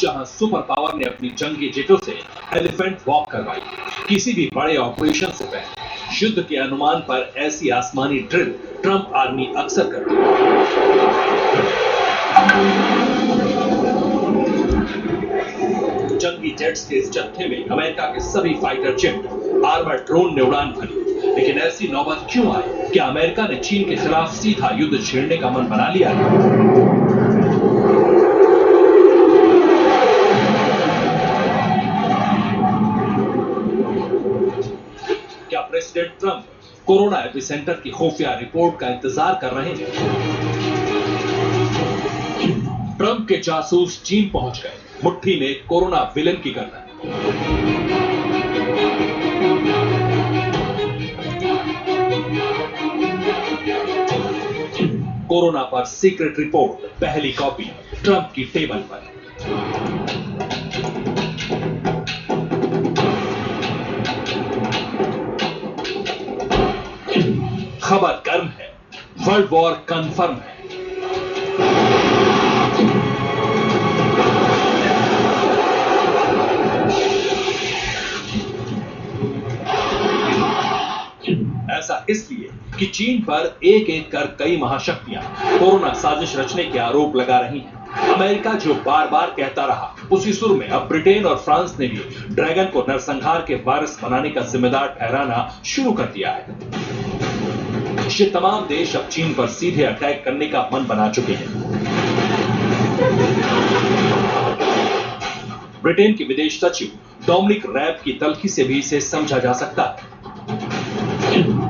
जहां super power ने अपनी जंगी जेटों से एलिफेंट वॉक करवाई। किसी भी बड़े ऑपरेशन से पहले युद्ध के अनुमान पर ऐसी आसमानी ड्रिल ट्रंप आर्मी अक्सर करती है। जंगी जेट्स के इस जत्थे में अमेरिका के सभी फाइटर जेट, आर्मर्ड ड्रोन ने उड़ान भरी। लेकिन ऐसी नौबत क्यों आई? क्या अमेरिका ने चीन के खिलाफ सीधा युद्ध छेड़ने का मन बना लिया है? क्या प्रेसिडेंट ट्रंप कोरोना एपिसेंटर की खुफिया रिपोर्ट का इंतजार कर रहे हैं? ट्रंप के जासूस चीन पहुंच गए, मुट्ठी में कोरोना विलेन की गर्दन। कोरोना पर सीक्रेट रिपोर्ट, पहली कॉपी ट्रंप की टेबल पर। खबर गर्म है, वर्ल्ड वॉर कंफर्म है। ऐसा इसलिए कि चीन पर एक एक कर कई महाशक्तियां कोरोना साजिश रचने के आरोप लगा रही हैं। अमेरिका जो बार बार कहता रहा, उसी सुर में अब ब्रिटेन और फ्रांस ने भी ड्रैगन को नरसंहार के वायरस बनाने का जिम्मेदार ठहराना शुरू कर दिया है। ये तमाम देश अब चीन पर सीधे अटैक करने का मन बना चुके हैं। ब्रिटेन के विदेश सचिव डोमिनिक रैब की तल्खी से भी इसे समझा जा सकता है।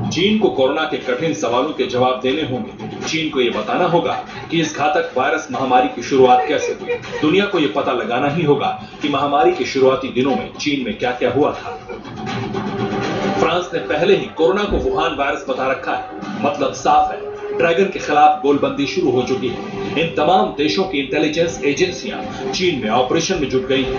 चीन को कोरोना के कठिन सवालों के जवाब देने होंगे। चीन को यह बताना होगा कि इस घातक वायरस महामारी की शुरुआत कैसे हुई। दुनिया को यह पता लगाना ही होगा कि महामारी के शुरुआती दिनों में चीन में क्या क्या हुआ था। फ्रांस ने पहले ही कोरोना को वुहान वायरस बता रखा है। मतलब साफ है, ड्रैगन के खिलाफ गोलबंदी शुरू हो चुकी है। इन तमाम देशों की इंटेलिजेंस एजेंसियां चीन में ऑपरेशन में जुट गई हैं।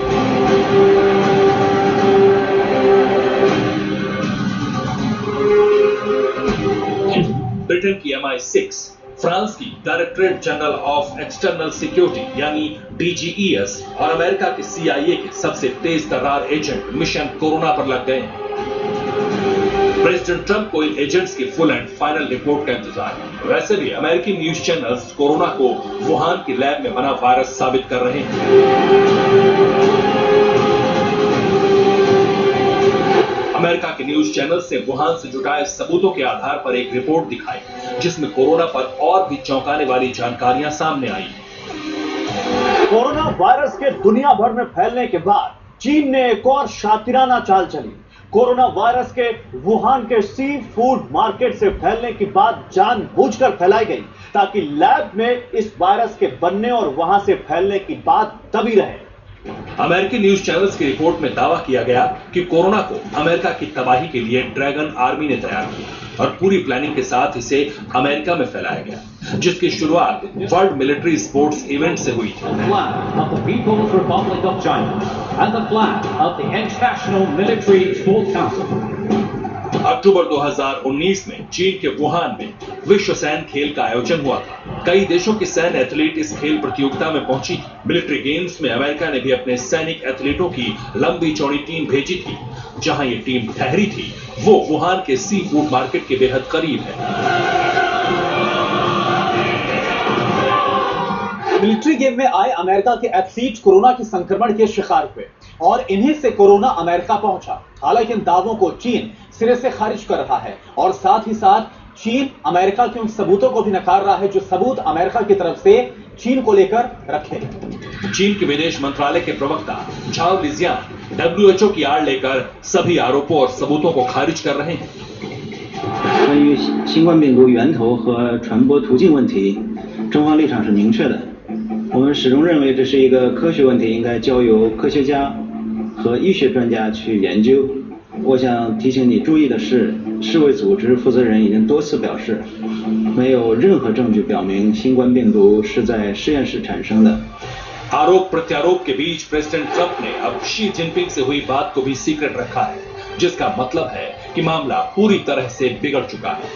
ब्रिटेन की MI6, फ्रांस की directorate general of external security यानी DGES और अमेरिका के CIA के सबसे तेज तर्रार एजेंट मिशन कोरोना पर लग गए हैं। प्रेसिडेंट ट्रंप को इन एजेंट्स की फुल एंड फाइनल रिपोर्ट का इंतजार है। वैसे भी अमेरिकी न्यूज चैनल्स कोरोना को वुहान की लैब में बना वायरस साबित कर रहे हैं। अमेरिका के न्यूज चैनल से वुहान से जुटाए सबूतों के आधार पर एक रिपोर्ट दिखाई, जिसमें कोरोना पर और भी चौंकाने वाली जानकारियां सामने आई। कोरोना वायरस के दुनिया भर में फैलने के बाद चीन ने एक और शातिराना चाल चली। कोरोना वायरस के वुहान के सी फूड मार्केट से फैलने की बात जानबूझकर फैलाई गई ताकि लैब में इस वायरस के बनने और वहां से फैलने की बात दबी रहे। अमेरिकी न्यूज चैनल्स की रिपोर्ट में दावा किया गया कि कोरोना को अमेरिका की तबाही के लिए ड्रैगन आर्मी ने तैयार किया और पूरी प्लानिंग के साथ इसे अमेरिका में फैलाया गया, जिसकी शुरुआत वर्ल्ड मिलिट्री स्पोर्ट्स इवेंट से हुई थी। अक्टूबर 2019 में चीन के वुहान में विश्व सैन्य खेल का आयोजन हुआ था। कई देशों के सैन्य एथलीट इस खेल प्रतियोगिता में पहुंची थी। मिलिट्री गेम्स में अमेरिका ने भी अपने सैनिक एथलीटों की लंबी चौड़ी टीम भेजी थी। जहां ये टीम ठहरी थी वो वुहान के सी फूड मार्केट के बेहद करीब है। मिलिट्री गेम में आए अमेरिका के एथलीट कोरोना के संक्रमण के शिकार हुए और इन्हीं से कोरोना अमेरिका पहुंचा। हालांकि इन दावों को चीन सिरे से खारिज कर रहा है और साथ ही साथ चीन अमेरिका के उन सबूतों को भी नकार रहा है जो सबूत अमेरिका की तरफ से चीन को लेकर रखे। चीन के विदेश मंत्रालय के प्रवक्ता झाओ लिजियान WHO की आड़ लेकर सभी आरोपों और सबूतों को खारिज कर रहे हैं। 关于新冠病毒源头和传播途径问题，中方立场是明确的。我们始终认为这是一个科学问题，应该交由科学家和医学专家去研究。我想提醒你注意的是，世卫组织负责人已经多次表示，没有任何证据表明新冠病毒是在实验室产生的。 आरोप प्रत्यारोप के बीच प्रेसिडेंट ट्रंप ने अब शी जिनपिंग से हुई बात को भी सीक्रेट रखा है, जिसका मतलब है कि मामला पूरी तरह से बिगड़ चुका है।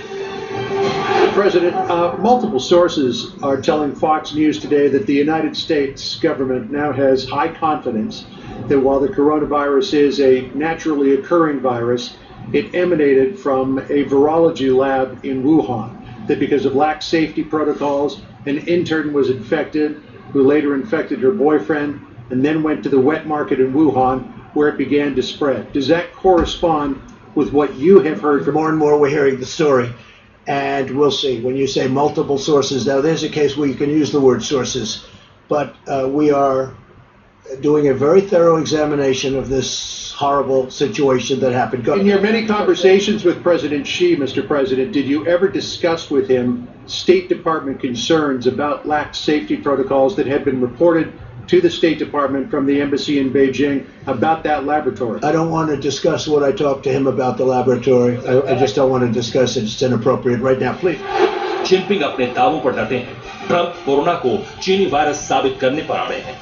President, multiple sources are telling Fox News today that the United States government now has high confidence that while the coronavirus is a naturally occurring virus, it emanated from a virology lab in Wuhan, that because of lax safety protocols, an intern was infected, who later infected her boyfriend, and then went to the wet market in Wuhan, where it began to spread. Does that correspond with what you have heard from? More and more we're hearing the story, and we'll see. When you say multiple sources, now there's a case where you can use the word sources, but we are doing a very thorough examination of this horrible situation that happened. In your many conversations with President Xi, Mr. President, did you ever discuss with him State Department concerns about lax safety protocols that had been reported to the State Department from the embassy in Beijing about that laboratory? I don't want to discuss what I talked to him about the laboratory. I just don't want to discuss it. It's inappropriate right now. Please. Jinping अपने दावों पर डटे हैं। Trump corona को चीनी virus साबित करने पर अड़े हैं।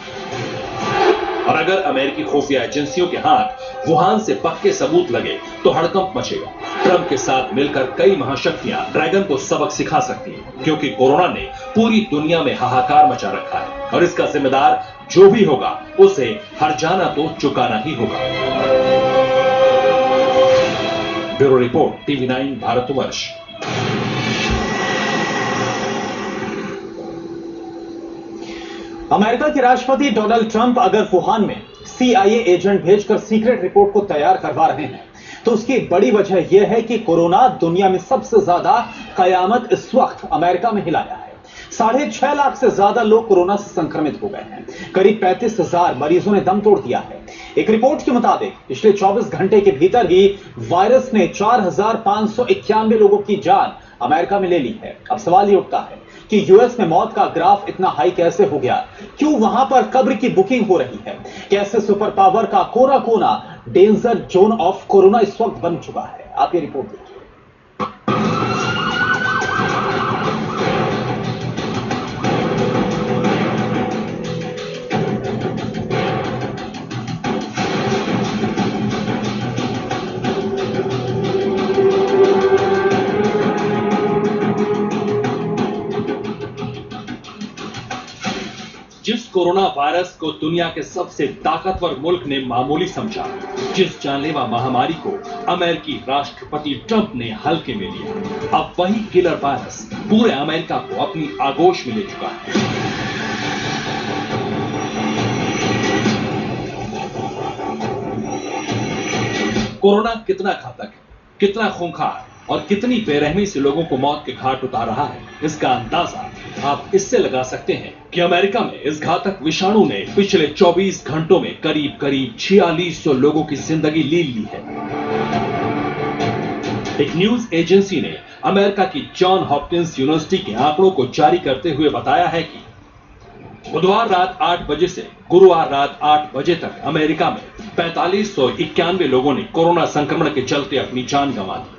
और अगर अमेरिकी खुफिया एजेंसियों के हाथ वुहान से पक्के सबूत लगे तो हड़कंप मचेगा। ट्रंप के साथ मिलकर कई महाशक्तियां ड्रैगन को सबक सिखा सकती हैं, क्योंकि कोरोना ने पूरी दुनिया में हाहाकार मचा रखा है और इसका जिम्मेदार जो भी होगा उसे हर्जाना तो चुकाना ही होगा। Bureau report, TV9 Bharatvarsh. America के राष्ट्रपति डोनाल्ड ट्रंप अगर वुहान में CIA एजेंट भेजकर सीक्रेट रिपोर्ट को तैयार करवा रहे हैं तो उसकी एक बड़ी वजह यह है कि कोरोना दुनिया में सबसे ज्यादा कयामत इस वक्त अमेरिका में हिलाया है। 6.5 लाख से ज्यादा लोग कोरोना से संक्रमित हो गए हैं। करीब 35,000 मरीजों ने दम तोड़ दिया है। एक रिपोर्ट के मुताबिक पिछले 24 घंटे के भीतर ही वायरस ने 4,591 लोगों की जान अमेरिका में ले ली है। अब सवाल ये उठता है कि यूएस में मौत का ग्राफ इतना हाई कैसे हो गया? क्यों वहां पर कब्र की बुकिंग हो रही है? कैसे सुपर पावर का कोना कोना डेंजर जोन ऑफ कोरोना इस वक्त बन चुका है? आप ये रिपोर्ट देखिए। जिस कोरोना वायरस को दुनिया के सबसे ताकतवर मुल्क ने मामूली समझा, जिस जानलेवा महामारी को अमेरिकी राष्ट्रपति ट्रंप ने हल्के में लिया, अब वही किलर वायरस पूरे अमेरिका को अपनी आगोश में ले चुका है। कोरोना कितना घातक है, कितना खूंखार और कितनी बेरहमी से लोगों को मौत के घाट उतार रहा है, इसका अंदाजा आप इससे लगा सकते हैं कि अमेरिका में इस घातक विषाणु ने पिछले 24 घंटों में करीब 4600 लोगों की जिंदगी ले ली है। एक न्यूज एजेंसी ने अमेरिका की जॉन हॉपकिंस यूनिवर्सिटी के आंकड़ों को जारी करते हुए बताया है कि बुधवार रात 8 बजे से गुरुवार रात 8 बजे तक अमेरिका में 4591 लोगों ने कोरोना संक्रमण के चलते अपनी जान गंवा दी।